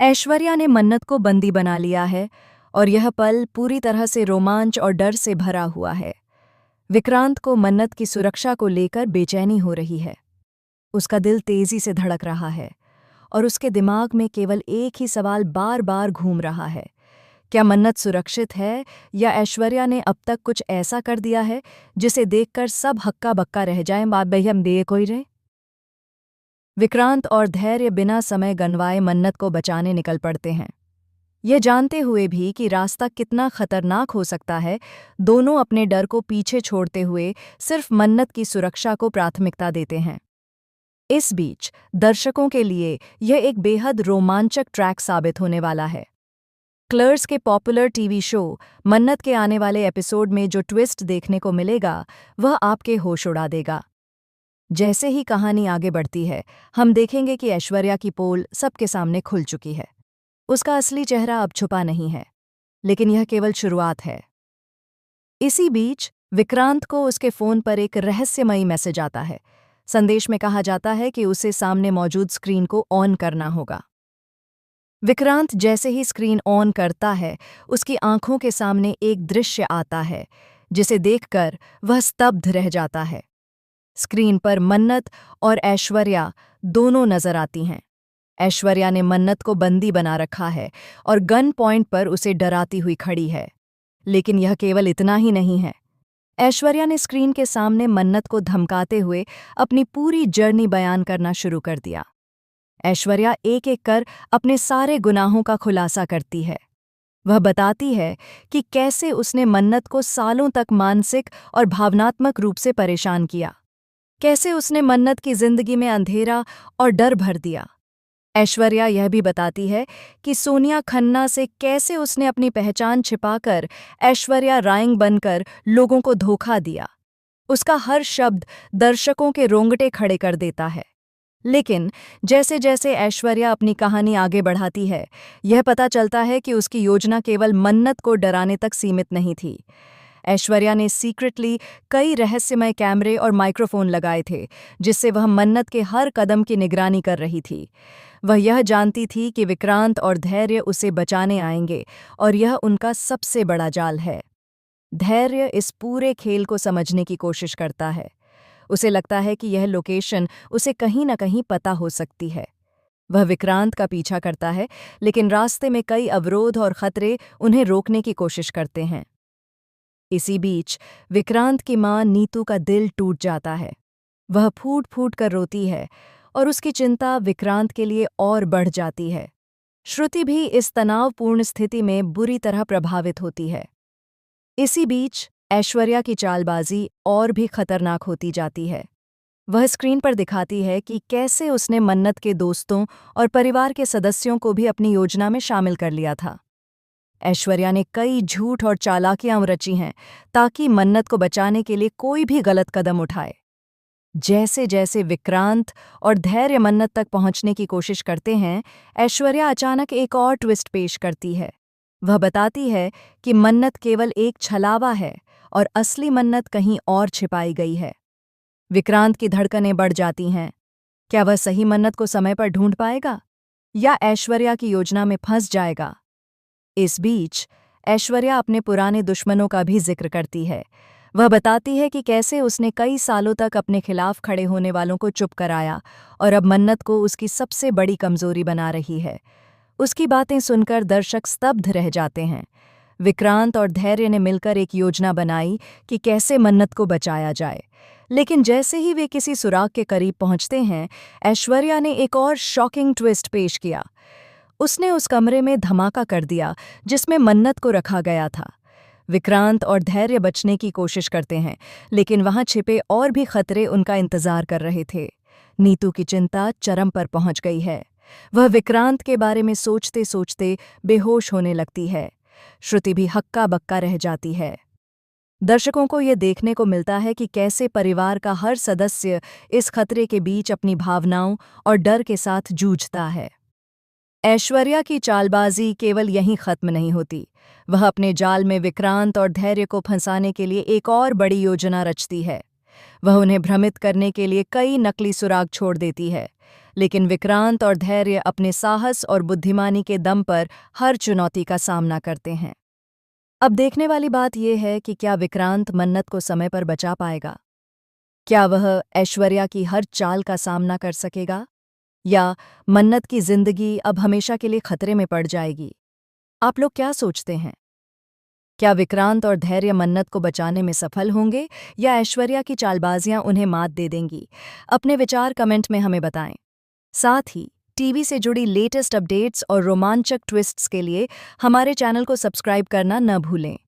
ऐश्वर्या ने मन्नत को बंदी बना लिया है और यह पल पूरी तरह से रोमांच और डर से भरा हुआ है। विक्रांत को मन्नत की सुरक्षा को लेकर बेचैनी हो रही है। उसका दिल तेजी से धड़क रहा है और उसके दिमाग में केवल एक ही सवाल बार बार घूम रहा है। क्या मन्नत सुरक्षित है या ऐश्वर्या ने अब तक कुछ ऐसा कर दिया है जिसे देखकर सब हक्का बक्का रह जाएं? हम दे कोई रहे। विक्रांत और धैर्य बिना समय गंवाए मन्नत को बचाने निकल पड़ते हैं। ये जानते हुए भी कि रास्ता कितना खतरनाक हो सकता है, दोनों अपने डर को पीछे छोड़ते हुए सिर्फ मन्नत की सुरक्षा को प्राथमिकता देते हैं। इस बीच दर्शकों के लिए यह एक बेहद रोमांचक ट्रैक साबित होने वाला है। क्लर्स के पॉपुलर टीवी शो मन्नत के आने वाले एपिसोड में जो ट्विस्ट देखने को मिलेगा वह आपके होश उड़ा देगा। जैसे ही कहानी आगे बढ़ती है, हम देखेंगे कि ऐश्वर्या की पोल सबके सामने खुल चुकी है। उसका असली चेहरा अब छुपा नहीं है, लेकिन यह केवल शुरुआत है। इसी बीच विक्रांत को उसके फोन पर एक रहस्यमयी मैसेज आता है। संदेश में कहा जाता है कि उसे सामने मौजूद स्क्रीन को ऑन करना होगा। विक्रांत जैसे ही स्क्रीन ऑन करता है, उसकी आंखों के सामने एक दृश्य आता है जिसे देखकर वह स्तब्ध रह जाता है। स्क्रीन पर मन्नत और ऐश्वर्या दोनों नजर आती हैं। ऐश्वर्या ने मन्नत को बंदी बना रखा है और गन पॉइंट पर उसे डराती हुई खड़ी है। लेकिन यह केवल इतना ही नहीं है। ऐश्वर्या ने स्क्रीन के सामने मन्नत को धमकाते हुए अपनी पूरी जर्नी बयान करना शुरू कर दिया। ऐश्वर्या एक एक कर अपने सारे गुनाहों का खुलासा करती है। वह बताती है कि कैसे उसने मन्नत को सालों तक मानसिक और भावनात्मक रूप से परेशान किया, कैसे उसने मन्नत की जिंदगी में अंधेरा और डर भर दिया। ऐश्वर्या यह भी बताती है कि सोनिया खन्ना से कैसे उसने अपनी पहचान छिपाकर ऐश्वर्या राय बनकर लोगों को धोखा दिया। उसका हर शब्द दर्शकों के रोंगटे खड़े कर देता है। लेकिन जैसे जैसे ऐश्वर्या अपनी कहानी आगे बढ़ाती है, यह पता चलता है कि उसकी योजना केवल मन्नत को डराने तक सीमित नहीं थी। ऐश्वर्या ने सीक्रेटली कई रहस्यमय कैमरे और माइक्रोफोन लगाए थे, जिससे वह मन्नत के हर कदम की निगरानी कर रही थी। वह यह जानती थी कि विक्रांत और धैर्य उसे बचाने आएंगे और यह उनका सबसे बड़ा जाल है। धैर्य इस पूरे खेल को समझने की कोशिश करता है। उसे लगता है कि यह लोकेशन उसे कहीं न कहीं पता हो सकती है। वह विक्रांत का पीछा करता है, लेकिन रास्ते में कई अवरोध और खतरे उन्हें रोकने की कोशिश करते हैं। इसी बीच विक्रांत की मां नीतू का दिल टूट जाता है। वह फूट फूट कर रोती है और उसकी चिंता विक्रांत के लिए और बढ़ जाती है। श्रुति भी इस तनावपूर्ण स्थिति में बुरी तरह प्रभावित होती है। इसी बीच ऐश्वर्या की चालबाजी और भी खतरनाक होती जाती है। वह स्क्रीन पर दिखाती है कि कैसे उसने मन्नत के दोस्तों और परिवार के सदस्यों को भी अपनी योजना में शामिल कर लिया था। ऐश्वर्या ने कई झूठ और चालाकियां रची हैं ताकि मन्नत को बचाने के लिए कोई भी गलत कदम उठाए। जैसे जैसे विक्रांत और धैर्य मन्नत तक पहुंचने की कोशिश करते हैं, ऐश्वर्या अचानक एक और ट्विस्ट पेश करती है। वह बताती है कि मन्नत केवल एक छलावा है और असली मन्नत कहीं और छिपाई गई है। विक्रांत की धड़कनें बढ़ जाती हैं। क्या वह सही मन्नत को समय पर ढूंढ पाएगा या ऐश्वर्या की योजना में फंस जाएगा? इस बीच ऐश्वर्या अपने पुराने दुश्मनों का भी जिक्र करती है। वह बताती है कि कैसे उसने कई सालों तक अपने खिलाफ खड़े होने वालों को चुप कराया और अब मन्नत को उसकी सबसे बड़ी कमजोरी बना रही है। उसकी बातें सुनकर दर्शक स्तब्ध रह जाते हैं। विक्रांत और धैर्य ने मिलकर एक योजना बनाई कि कैसे मन्नत को बचाया जाए। लेकिन जैसे ही वे किसी सुराग के करीब पहुंचते हैं, ऐश्वर्या ने एक और शॉकिंग ट्विस्ट पेश किया। उसने उस कमरे में धमाका कर दिया जिसमें मन्नत को रखा गया था। विक्रांत और धैर्य बचने की कोशिश करते हैं, लेकिन वहां छिपे और भी खतरे उनका इंतजार कर रहे थे। नीतू की चिंता चरम पर पहुंच गई है। वह विक्रांत के बारे में सोचते सोचते बेहोश होने लगती है। श्रुति भी हक्का बक्का रह जाती है। दर्शकों को यह देखने को मिलता है कि कैसे परिवार का हर सदस्य इस खतरे के बीच अपनी भावनाओं और डर के साथ जूझता है। ऐश्वर्या की चालबाजी केवल यहीं खत्म नहीं होती। वह अपने जाल में विक्रांत और धैर्य को फंसाने के लिए एक और बड़ी योजना रचती है। वह उन्हें भ्रमित करने के लिए कई नकली सुराग छोड़ देती है, लेकिन विक्रांत और धैर्य अपने साहस और बुद्धिमानी के दम पर हर चुनौती का सामना करते हैं। अब देखने वाली बात यह है कि क्या विक्रांत मन्नत को समय पर बचा पाएगा? क्या वह ऐश्वर्या की हर चाल का सामना कर सकेगा? या मन्नत की जिंदगी अब हमेशा के लिए खतरे में पड़ जाएगी? आप लोग क्या सोचते हैं? क्या विक्रांत और धैर्य मन्नत को बचाने में सफल होंगे या ऐश्वर्या की चालबाजियां उन्हें मात दे देंगी? अपने विचार कमेंट में हमें बताएं। साथ ही टीवी से जुड़ी लेटेस्ट अपडेट्स और रोमांचक ट्विस्ट्स के लिए हमारे चैनल को सब्सक्राइब करना न भूलें।